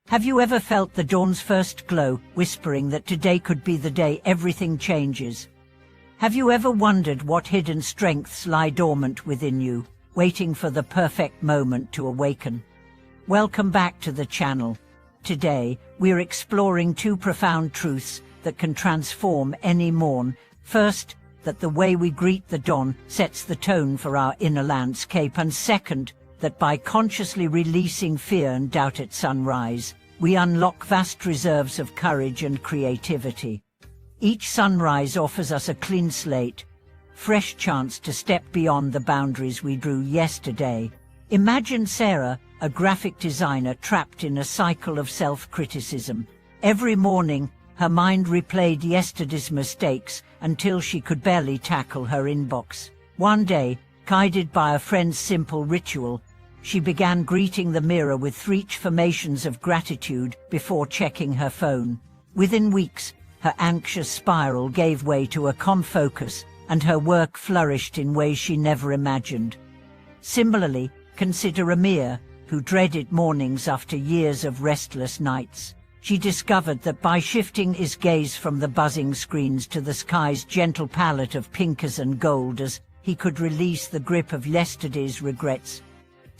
Have you ever felt the dawn's first glow, whispering that today could be the day everything changes? Have you ever wondered what hidden strengths lie dormant within you, waiting for the perfect moment to awaken? Welcome back to the channel. Today, we're exploring two profound truths that can transform any morn. First, that the way we greet the dawn sets the tone for our inner landscape, and second, that by consciously releasing fear and doubt at sunrise, we unlock vast reserves of courage and creativity. Each sunrise offers us a clean slate, fresh chance to step beyond the boundaries we drew yesterday. Imagine Sarah, a graphic designer trapped in a cycle of self-criticism. Every morning, her mind replayed yesterday's mistakes until she could barely tackle her inbox. One day, guided by a friend's simple ritual, she began greeting the mirror with 3 affirmations of gratitude before checking her phone. Within weeks, her anxious spiral gave way to a calm focus, and her work flourished in ways she never imagined. Similarly, consider Amir, who dreaded mornings after years of restless nights. She discovered that by shifting his gaze from the buzzing screens to the sky's gentle palette of pinks and golds, he could release the grip of yesterday's regrets.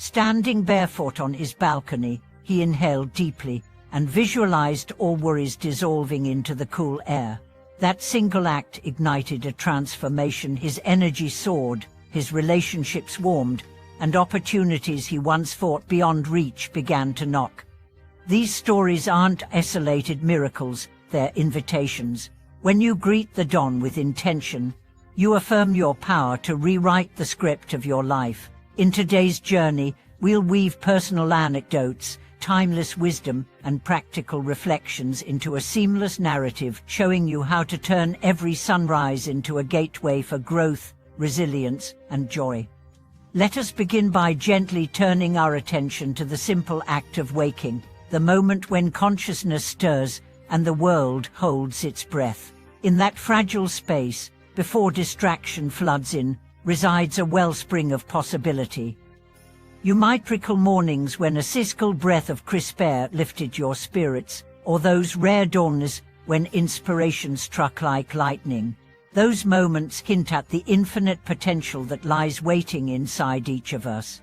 Standing barefoot on his balcony, he inhaled deeply and visualized all worries dissolving into the cool air. That single act ignited a transformation. His energy soared, his relationships warmed, and opportunities he once thought beyond reach began to knock. These stories aren't isolated miracles, they're invitations. When you greet the dawn with intention, you affirm your power to rewrite the script of your life. In today's journey, we'll weave personal anecdotes, timeless wisdom, and practical reflections into a seamless narrative, showing you how to turn every sunrise into a gateway for growth, resilience, and joy. Let us begin by gently turning our attention to the simple act of waking, the moment when consciousness stirs and the world holds its breath. In that fragile space, before distraction floods in, resides a wellspring of possibility. You might recall mornings when a sizzling breath of crisp air lifted your spirits, or those rare dawns when inspiration struck like lightning. Those moments hint at the infinite potential that lies waiting inside each of us.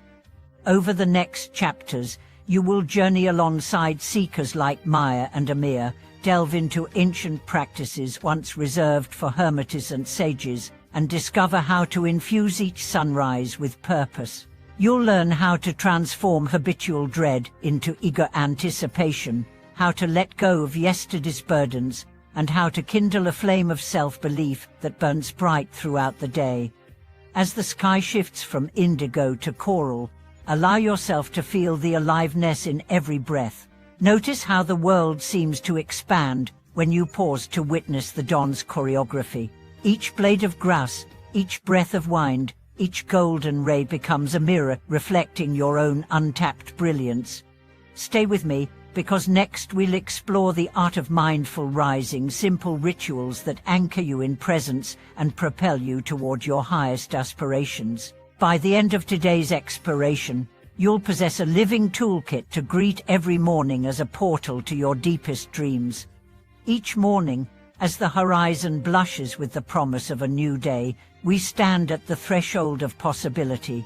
Over the next chapters, you will journey alongside seekers like Maya and Amir, delve into ancient practices once reserved for hermits and sages, and discover how to infuse each sunrise with purpose. You'll learn how to transform habitual dread into eager anticipation, how to let go of yesterday's burdens, and how to kindle a flame of self-belief that burns bright throughout the day. As the sky shifts from indigo to coral, allow yourself to feel the aliveness in every breath. Notice how the world seems to expand when you pause to witness the dawn's choreography. Each blade of grass, each breath of wind, each golden ray becomes a mirror reflecting your own untapped brilliance. Stay with me, because next we'll explore the art of mindful rising, simple rituals that anchor you in presence and propel you toward your highest aspirations. By the end of today's exploration, you'll possess a living toolkit to greet every morning as a portal to your deepest dreams. Each morning, as the horizon blushes with the promise of a new day, we stand at the threshold of possibility.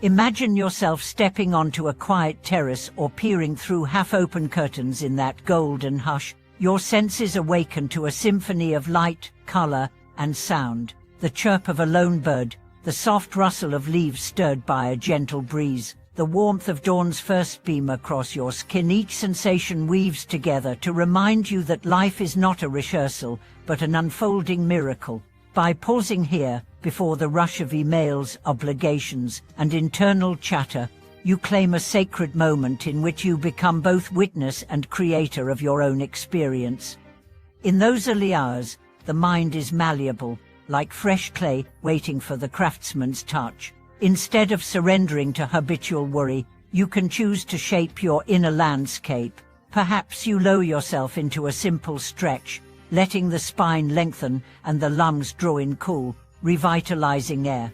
Imagine yourself stepping onto a quiet terrace or peering through half-open curtains in that golden hush, your senses awaken to a symphony of light, color, and sound. The chirp of a lone bird, the soft rustle of leaves stirred by a gentle breeze, the warmth of dawn's first beam across your skin. Each sensation weaves together to remind you that life is not a rehearsal, but an unfolding miracle. By pausing here, before the rush of emails, obligations, and internal chatter, you claim a sacred moment in which you become both witness and creator of your own experience. In those early hours, the mind is malleable, like fresh clay waiting for the craftsman's touch. Instead of surrendering to habitual worry, you can choose to shape your inner landscape. Perhaps you lower yourself into a simple stretch, letting the spine lengthen and the lungs draw in cool, revitalizing air.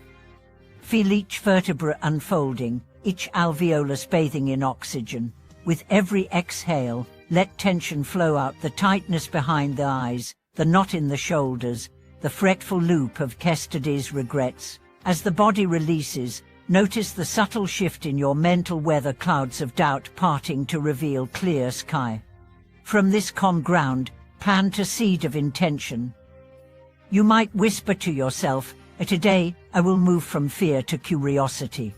Feel each vertebra unfolding, each alveolus bathing in oxygen. With every exhale, let tension flow out, the tightness behind the eyes, the knot in the shoulders, the fretful loop of yesterday's regrets. As the body releases, notice the subtle shift in your mental weather, clouds of doubt parting to reveal clear sky. From this calm ground, plant a seed of intention. You might whisper to yourself, "Today, I will move from fear to curiosity.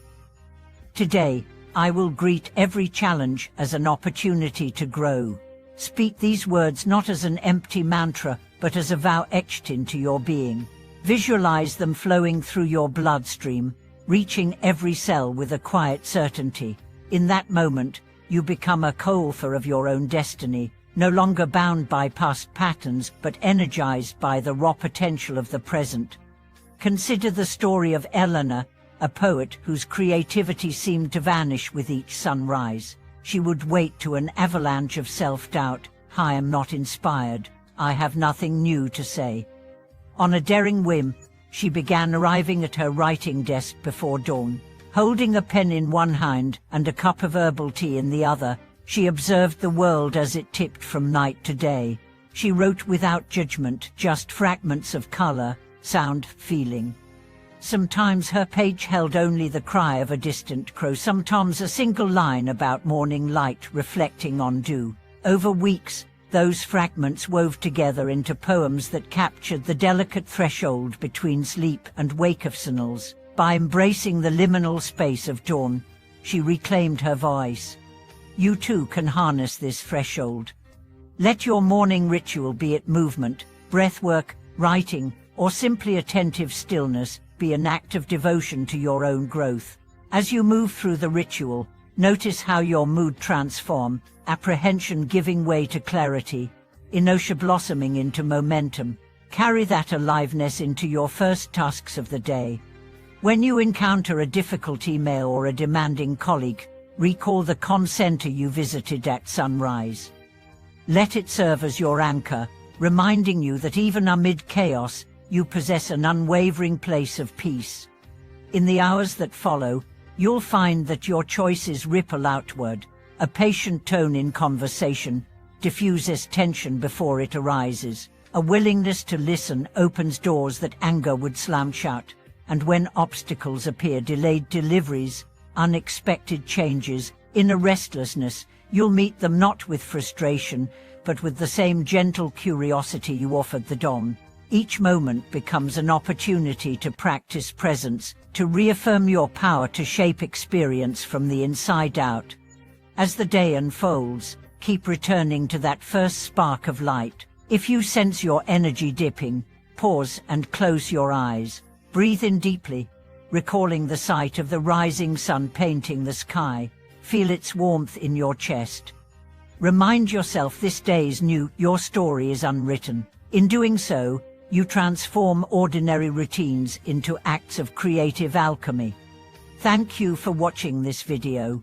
Today, I will greet every challenge as an opportunity to grow." Speak these words not as an empty mantra, but as a vow etched into your being. Visualize them flowing through your bloodstream, reaching every cell with a quiet certainty. In that moment, you become a co-author of your own destiny, no longer bound by past patterns, but energized by the raw potential of the present. Consider the story of Eleanor, a poet whose creativity seemed to vanish with each sunrise. She would wake to an avalanche of self-doubt. "I am not inspired. I have nothing new to say." On a daring whim, she began arriving at her writing desk before dawn. Holding a pen in one hand and a cup of herbal tea in the other, she observed the world as it tipped from night to day. She wrote without judgment, just fragments of color, sound, feeling. Sometimes her page held only the cry of a distant crow, sometimes a single line about morning light reflecting on dew. Over weeks, those fragments wove together into poems that captured the delicate threshold between sleep and wakefulness. By embracing the liminal space of dawn, she reclaimed her voice. You too can harness this threshold. Let your morning ritual, be it movement, breathwork, writing, or simply attentive stillness, be an act of devotion to your own growth. As you move through the ritual, notice how your mood transforms, apprehension giving way to clarity, inertia blossoming into momentum. Carry that aliveness into your first tasks of the day. When you encounter a difficult email or a demanding colleague, recall the comm center you visited at sunrise. Let it serve as your anchor, reminding you that even amid chaos, you possess an unwavering place of peace. In the hours that follow, you'll find that your choices ripple outward. A patient tone in conversation diffuses tension before it arises. A willingness to listen opens doors that anger would slam shut. And when obstacles appear, delayed deliveries, unexpected changes, inner restlessness, you'll meet them not with frustration, but with the same gentle curiosity you offered the dawn. Each moment becomes an opportunity to practice presence, to reaffirm your power to shape experience from the inside out. As the day unfolds, keep returning to that first spark of light. If you sense your energy dipping, pause and close your eyes. Breathe in deeply, recalling the sight of the rising sun painting the sky. Feel its warmth in your chest. Remind yourself this day is new, your story is unwritten. In doing so, you transform ordinary routines into acts of creative alchemy. Thank you for watching this video.